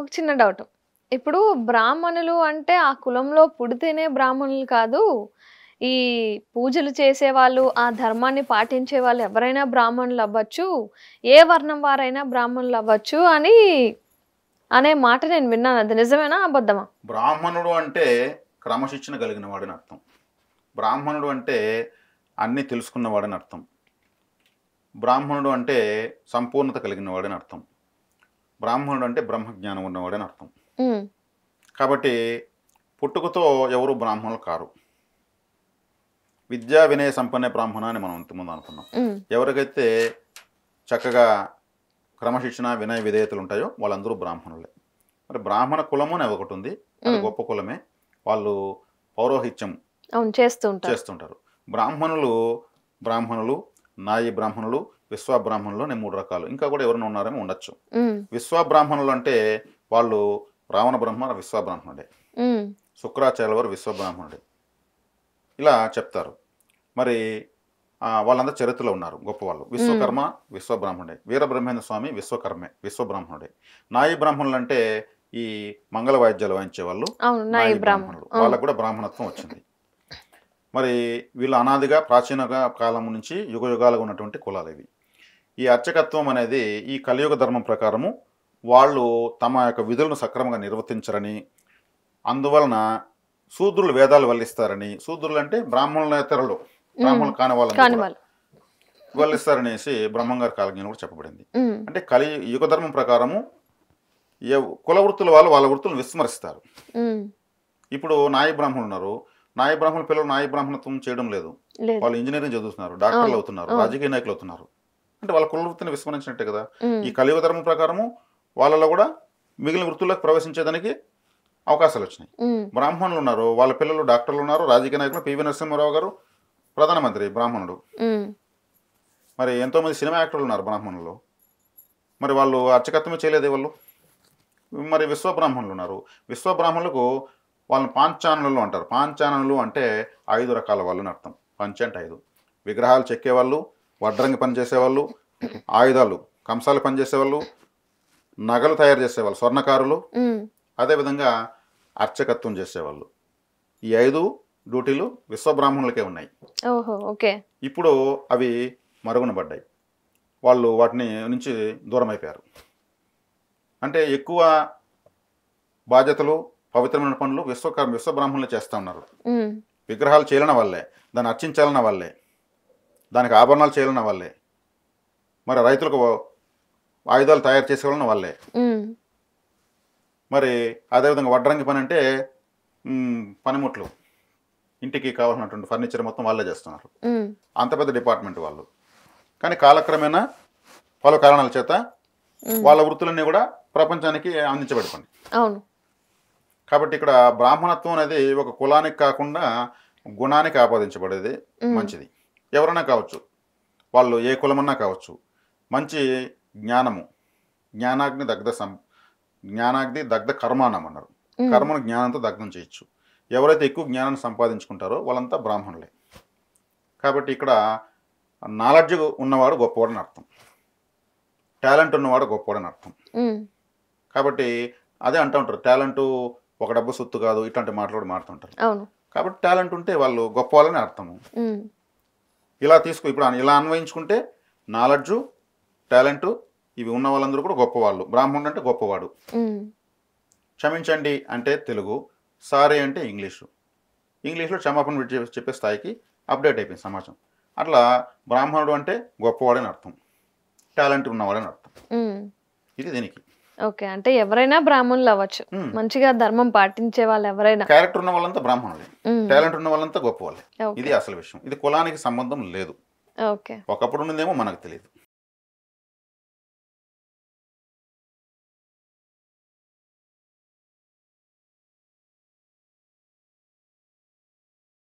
నాకొక చిన్న డౌట్. ఇప్పుడు బ్రాహ్మణులు అంటే ఆ కులంలో పుడితేనే బ్రాహ్మణులు కాదు. ఈ పూజలు చేసేవాళ్ళు, ఆ ధర్మాన్ని పాటించే వాళ్ళు ఎవరైనా బ్రాహ్మణులవ్వచ్చు. ఏ వర్ణం వారైనా బ్రాహ్మణులవ్వచ్చు అని అనే మాట నేను విన్నాను. అది నిజమేనా? అబద్ధమా? బ్రాహ్మణుడు అంటే క్రమశిక్షణ కలిగిన వాడని అర్థం. బ్రాహ్మణుడు అంటే అన్నీ తెలుసుకున్నవాడని అర్థం. బ్రాహ్మణుడు అంటే సంపూర్ణత కలిగిన వాడని అర్థం. బ్రాహ్మణుడు అంటే బ్రహ్మజ్ఞానం ఉన్నవాడని అర్థం. హ్మ్. కాబట్టి పుట్టుకతో ఎవరు బ్రాహ్మణులు కారు. విద్యా వినయ సంపన్న బ్రాహ్మణ అని మనం ఇంతకుముందు అనుకున్నాం. హ్మ్. ఎవరికైతే చక్కగా క్రమశిక్షణ వినయ విధేయతలు ఉంటాయో వాళ్ళందరూ బ్రాహ్మణులే. మరి బ్రాహ్మణ కులము అని ఒకటి ఉంది. అది గొప్ప కులమే. వాళ్ళు పౌరోహిత్యం అవును. చేస్తూ ఉంటారు. చేస్తుంటారు. బ్రాహ్మణులు, నాయి బ్రాహ్మణులు, విశ్వబ్రాహ్మణులు అనే 3 రకాలు. ఇంకా కూడా ఎవరైనా ఉన్నారేమో ఉండొచ్చు. హ్మ్. విశ్వబ్రాహ్మణులు అంటే వాళ్ళు రావణ బ్రహ్మ విశ్వబ్రాహ్మణుడే, హ్మ్. శుక్రాచార్యుల వారు విశ్వబ్రాహ్మణుడే, ఇలా చెప్తారు. మరి వాళ్ళందరూ చరిత్రలో ఉన్నారు గొప్పవాళ్ళు. విశ్వకర్మ విశ్వబ్రాహ్మణుడే, వీరబ్రహ్మేంద్ర స్వామి విశ్వబ్రాహ్మణుడే. నాయి బ్రాహ్మణులు అంటే ఈ మంగళ వాయిద్యాలు వాయించే వాళ్ళు అవును. నాయి నాయి బ్రాహ్మణులు. అవును. వాళ్ళకు కూడా బ్రాహ్మణత్వం వచ్చింది. మరి వీళ్ళు అనాదిగా ప్రాచీన కాలం నుంచి యుగ యుగాలుగా ఉన్నటువంటి కులాలు ఇవి. ఈ అర్చకత్వం అనేది ఈ కలియుగ ధర్మం ప్రకారము వాళ్ళు తమ యొక్క విధులను సక్రమంగా నిర్వర్తించరని, అందువలన శూద్రులు వేదాలు వల్లిస్తారని, శూద్రులు అంటే బ్రాహ్మణులేతరులు, బ్రాహ్మణులు కాని వాళ్ళని కాని కూడా వాళ్ళు. వల్లిస్తారనేసి బ్రహ్మంగారి కాలజ్ఞానం కూడా చెప్పబడింది. హ్మ్. అంటే యుగ ధర్మం ప్రకారము కుల వృత్తుల వాళ్ళు వాళ్ళ వృత్తులను విస్మరిస్తారు. హ్మ్. ఇప్పుడు నాయి బ్రాహ్మణులు ఉన్నారు. నాయి బ్రాహ్మణుల పిల్లలు నాయి బ్రాహ్మణత్వం చేయడం లేదు. లేదు. వాళ్ళు ఇంజనీరింగ్ చదువుతున్నారు, డాక్టర్లు అవును. అవుతున్నారు, అవును. రాజకీయ నాయకులు అవుతున్నారు. అంటే వాళ్ళ కుల వృత్తిని విస్మరించినట్టే కదా. హ్మ్. ఈ కలియుగ ధర్మం ప్రకారము వాళ్ళలో కూడా మిగిలిన వృత్తుల్లోకి ప్రవేశించేదానికి అవకాశాలు వచ్చినాయి. హ్మ్. బ్రాహ్మణులు ఉన్నారు, వాళ్ళ పిల్లలు డాక్టర్లు ఉన్నారు, రాజకీయ నాయకులు. పివి నరసింహారావు గారు ప్రధానమంత్రి బ్రాహ్మణుడు. హ్మ్. మరి ఎంతోమంది సినిమా యాక్టర్లు ఉన్నారు బ్రాహ్మణులు. మరి వాళ్ళు అర్చకత్వమే చేయలేదు వాళ్ళు. మరి విశ్వబ్రాహ్మణులు ఉన్నారు. విశ్వబ్రాహ్మణులకు వాళ్ళని పాంచానులు అంటారు. పాంచానులు అంటే 5 రకాల వాళ్ళని అర్థం. పంచ అంటే 5. విగ్రహాలు చెక్కేవాళ్ళు, వడ్రంగి పని చేసేవాళ్ళు, ఆయుధాలు కంసాలు పని చేసేవాళ్ళు, నగలు తయారు చేసేవాళ్ళు స్వర్ణకారులు, హ్మ్. అదేవిధంగా అర్చకత్వం చేసేవాళ్ళు. ఈ 5 డ్యూటీలు విశ్వబ్రాహ్మణులకే ఉన్నాయి. ఓహో! ఓకే. ఇప్పుడు అవి మరుగున పడ్డాయి. వాళ్ళు వాటిని నుంచి దూరం అయిపోయారు. అంటే ఎక్కువ బాధ్యతలు, పవిత్రమైన పనులు విశ్వబ్రాహ్మణులు చేస్తూ ఉన్నారు. హ్మ్. విగ్రహాలు చేయాలన్న వాళ్ళే, దాన్ని అర్చించాలన్న వాళ్ళే, దానికి ఆభరణాలు చేయాలన్న వాళ్ళే, మరి రైతులకు ఆయుధాలు తయారు చేసేవాళ్ళని వాళ్ళే. హ్మ్. మరి అదేవిధంగా వడ్రంగి పని అంటే పనిముట్లు, ఇంటికి కావాల్సినటువంటి ఫర్నిచర్ మొత్తం వాళ్ళే చేస్తున్నారు. హ్మ్. అంత పెద్ద డిపార్ట్మెంట్ వాళ్ళు. కానీ కాలక్రమేణా పలు కారణాల చేత వాళ్ళ వృత్తులన్నీ కూడా ప్రపంచానికి అందించబడిపోయింది. అవును. కాబట్టి ఇక్కడ బ్రాహ్మణత్వం అనేది ఒక కులానికి కాకుండా గుణానికి ఆపాదించబడేది మంచిది. ఎవరైనా కావచ్చు, వాళ్ళు ఏ కులమన్నా కావచ్చు. మంచి జ్ఞానము, జ్ఞానాగ్ని దగ్ధ కర్మానం అన్నారు. కర్మను జ్ఞానంతో దగ్ధం చేయొచ్చు. ఎవరైతే ఎక్కువ జ్ఞానాన్ని సంపాదించుకుంటారో వాళ్ళంతా బ్రాహ్మణులే. కాబట్టి ఇక్కడ నాలెడ్జ్ ఉన్నవాడు గొప్పవాడని అర్థం, టాలెంట్ ఉన్నవాడు గొప్పవాడని అర్థం. కాబట్టి అదే అంటూ ఉంటారు, టాలెంట్ ఒక డబ్బు సొత్తు కాదు, ఇట్లాంటి మాటలు మాడుతుంటారు. కాబట్టి టాలెంట్ ఉంటే వాళ్ళు గొప్ప వాళ్ళని అర్థము. ఇలా ఇప్పుడు ఇలా అన్వయించుకుంటే నాలెడ్జు, టాలెంటు ఇవి ఉన్న వాళ్ళందరూ కూడా గొప్పవాళ్ళు. బ్రాహ్మణుడు అంటే గొప్పవాడు. క్షమించండి అంటే తెలుగు, సారీ అంటే ఇంగ్లీష్లో క్షమాపణ చెప్పే స్థాయికి అప్డేట్ అయిపోయింది సమాజం. అట్లా బ్రాహ్మణుడు అంటే గొప్పవాడని అర్థం, టాలెంట్ ఉన్నవాడని అర్థం. ఇది దీనికి. ఓకే. అంటే ఎవరైనా బ్రాహ్మణులు అవ్వచ్చు. మంచిగా ధర్మం పాటించే వాళ్ళు ఎవరైనా. క్యారెక్టర్ ఉన్న వాళ్ళంతా బ్రాహ్మణులే, టాలెంట్ ఉన్న వాళ్ళంతా గొప్ప వాళ్ళే. ఇది అసలు విషయం. ఇది కులానికి సంబంధం లేదు. ఓకే. ఒకప్పుడు ఉన్నదేమో మనకు తెలియదు.